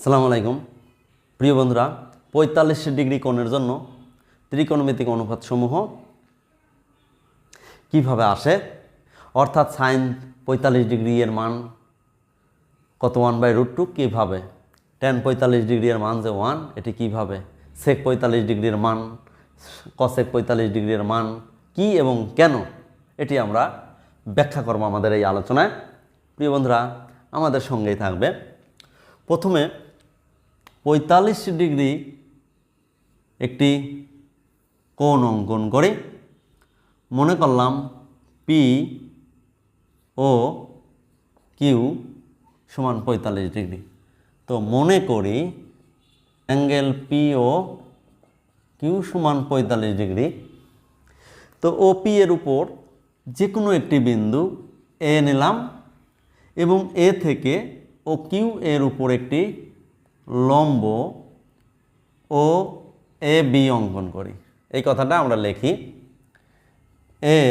আসসালামু আলাইকুম প্রিয় বন্ধুরা, ৪৫ ডিগ্রি কোণের জন্য ত্রিকোণমিতিক অনুপাতসমূহ কিভাবে আসে, অর্থাৎ সাইন ৪৫ ডিগ্রি এর মান কত 1/√2 কীভাবে, ট্যান ৪৫ ডিগ্রি এর মান যে 1 এটি কীভাবে, সেক ৪৫ ডিগ্রির মান, কসেক ৪৫ ডিগ্রির মান কি এবং কেন, এটি আমরা ব্যাখ্যা করব আমাদের এই আলোচনায়। প্রিয় বন্ধুরা, আমাদের সঙ্গেই থাকবে। প্রথমে ৪৫ ডিগ্রি একটি কোণ অঙ্কন করি। মনে করলাম পি ও কিউ সমান ৪৫ ডিগ্রি। তো মনে করি অ্যাঙ্গেল পি ও কিউ সমান ৪৫ ডিগ্রি। তো ও পি এর উপর যে কোনো একটি বিন্দু এ নিলাম এবং এ থেকে ও কিউ এর উপর একটি লম্ব ও এ বি অঙ্কন করি। এই কথাটা আমরা লিখি, এ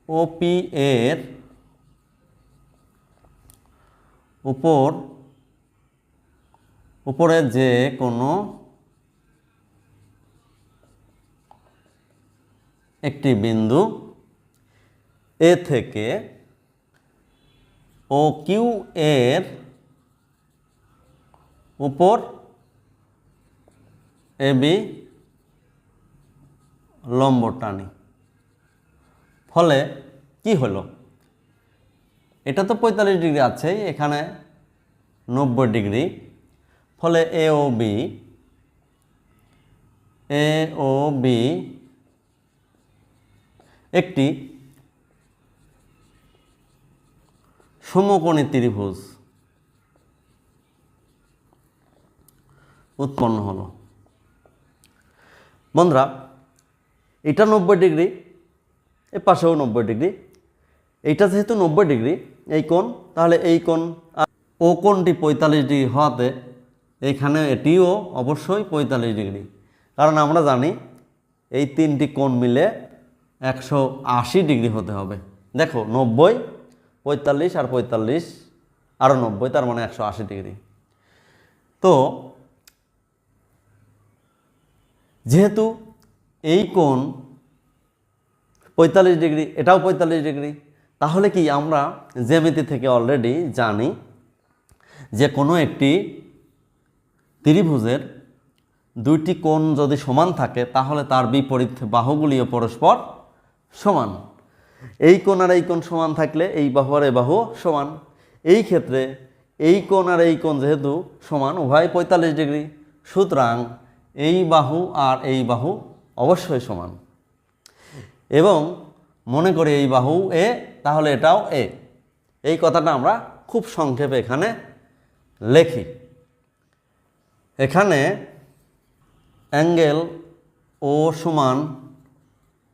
ও পি এর উপরে যে কোনো একটি বিন্দু এ থেকে ও কিউ এর উপর এ বি লম্ব টানি। ফলে কি হলো, এটা তো ৪৫ ডিগ্রি আছে, এখানে ৯০ ডিগ্রি। ফলে এ ও বি একটি সমকোণী ত্রিভুজ উৎপন্ন হলো। বন্ধুরা, এটা ৯০ ডিগ্রি, এর পাশেও ৯০ ডিগ্রি। এইটা যেহেতু ৯০ ডিগ্রি এই কোণ, তাহলে এই কোণ ও কোণটি ৪৫ ডিগ্রি হওয়াতে এইখানে এটিও অবশ্যই ৪৫ ডিগ্রি। কারণ আমরা জানি এই তিনটি কোণ মিলে ১৮০ ডিগ্রি হতে হবে। দেখো, ৯০, ৪৫ আর ৪৫ আরও ৯০, তার মানে ১৮০ ডিগ্রি। তো যেহেতু এই কোণ ৪৫ ডিগ্রি, এটাও ৪৫ ডিগ্রি, তাহলে কি আমরা জ্যামিতি থেকে অলরেডি জানি যে কোনো একটি ত্রিভুজের দুইটি কোণ যদি সমান থাকে তাহলে তার বিপরীত বাহুগুলিও পরস্পর সমান। এই কোণ আর এই কোণ সমান থাকলে এই বাহু আর এই বাহু সমান। এই ক্ষেত্রে এই কোণ আর এই কোণ যেহেতু সমান, উভয় ৪৫ ডিগ্রি, সুতরাং এই বাহু আর এই বাহু অবশ্যই সমান। এবং মনে করি এই বাহু এ, তাহলে এটাও এ। এই কথাটা আমরা খুব সংক্ষেপে এখানে লিখি। এখানে অ্যাঙ্গেল ও সমান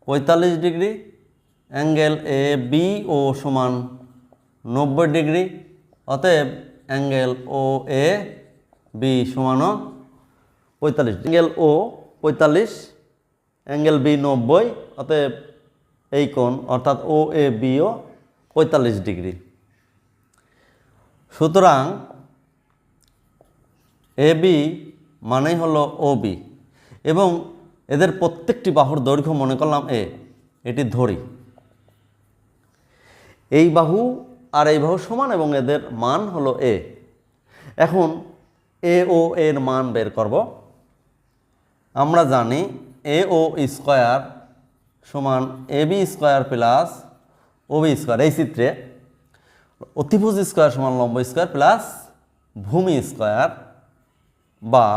৪৫ ডিগ্রি, অ্যাঙ্গেল এ বি ও সমান ৯০ ডিগ্রি। অতএব angle O A B সমানও ৪৫। Angle O ৪৫, angle B ৯০, অতএব এই কোণ অর্থাৎ ও এ বিও ৪৫ ডিগ্রি। সুতরাং এ বি মানেই হলো ও বি, এবং এদের প্রত্যেকটি বাহুর দৈর্ঘ্য মনে করলাম এ, এটি ধরি। এই বাহু আর এই বাহু সমান এবং এদের মান হলো এ। এখন এ ও এর মান বের করব। আমরা জানি এ ও স্কোয়ার সমান A B square plus O B square. এই চিত্রে অতিভুজ স্কোয়ার সমান লম্ব স্কোয়ার প্লাস ভূমি স্কোয়ার, বা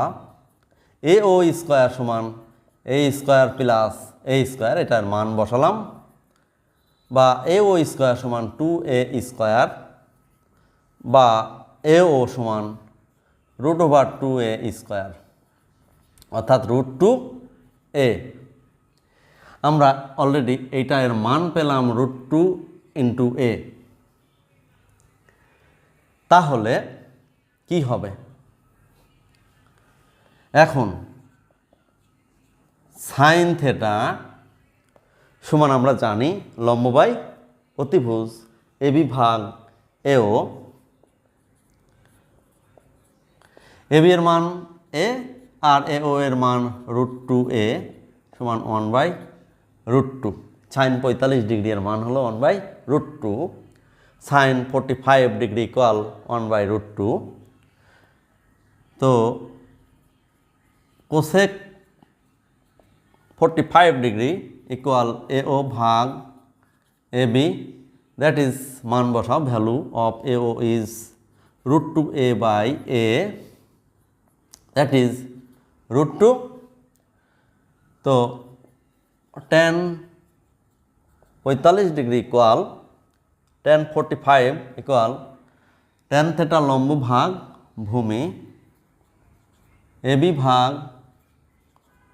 এ ও স্কোয়ার সমান এ স্কোয়ার প্লাস এ স্কোয়ার, এটার মান বসালাম, বা এ ও স্কোয়ার সমান 2a স্কোয়ার, বা এ ও সমান √2a স্কোয়ার, অর্থাৎ √2a। আমরা অলরেডি এইটা এর মান পেলাম √2 × a। তাহলে কি হবে, এখন সাইন থিটা সমান আমরা জানি লম্ব বাই অতিভুজ এ বি ভাগ এও এবি এর মান এ আর এ ও এর মান √2a সমান 1/√2। সাইন 45 ডিগ্রি এর মান হলো 1/√2। Sine 45 degree equal 1/√2। তো cosec 45 degree equal A O ভাগ এ বি, দ্যাট ইজ মান বসাও, value of A O is √2a by A, that is √2। তো tan 45 degree equal tan 45 equal tan theta লম্ব ভাগ ভূমি, এবি ভাগ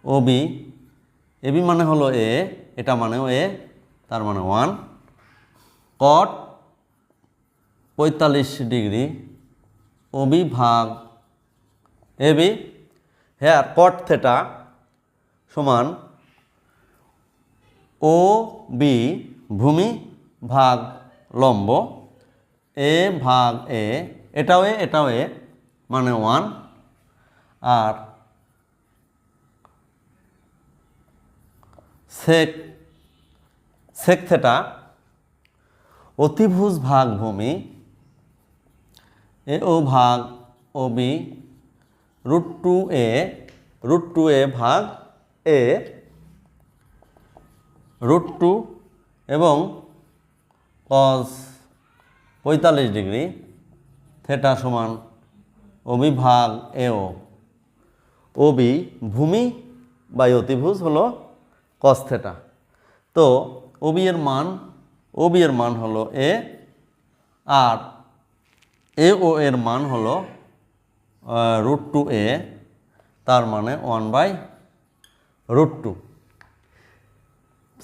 ওবি। এবি মানে হলো এ, এটা মানেও এ, তার মানে 1, cot 45 ডিগ্রি ওবি ভাগ এবি, হেয়ার cot থেটা সমান ও বি ভূমি ভাগ লম্ব, এ ভাগ এ, এটাও এ এটাও এ মানে 1, আর সেক থেটা অতিভুজ ভাগ ভূমি, এ ও ভাগ ও বি √2a ভাগ এ √2 এবং cos 45 ডিগ্রি থেটা সমান ওবি ভাগ এও। ওবি ভূমি বাই অতিভুজ হলো cos থেটা। তো ওবি এর মান হলো এ, আর এ ও এর মান হলো √2a, তার মানে 1/√2।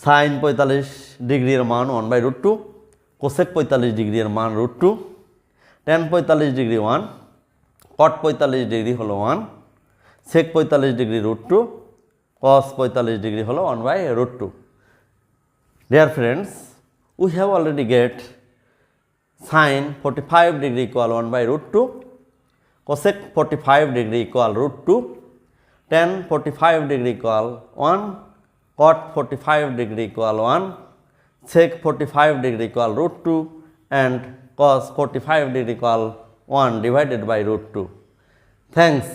সাইন 45 ডিগ্রির মান 1/√2, কোসেক 45 ডিগ্রির মান √2, tan 45 ডিগ্রি 1, cot 45 ডিগ্রি হলো 1, sec 45 ডিগ্রি √2, cos 45 ডিগ্রি হলো 1/√2। Dear friends, we have already get sin 45 degree equal 1/√2, cosec 45 degree equal √2, tan 45 degree equal 1, cot 45 degree equal 1, sec 45 degree equal √2 and cos 45 degree equal 1 divided by √2. Thanks.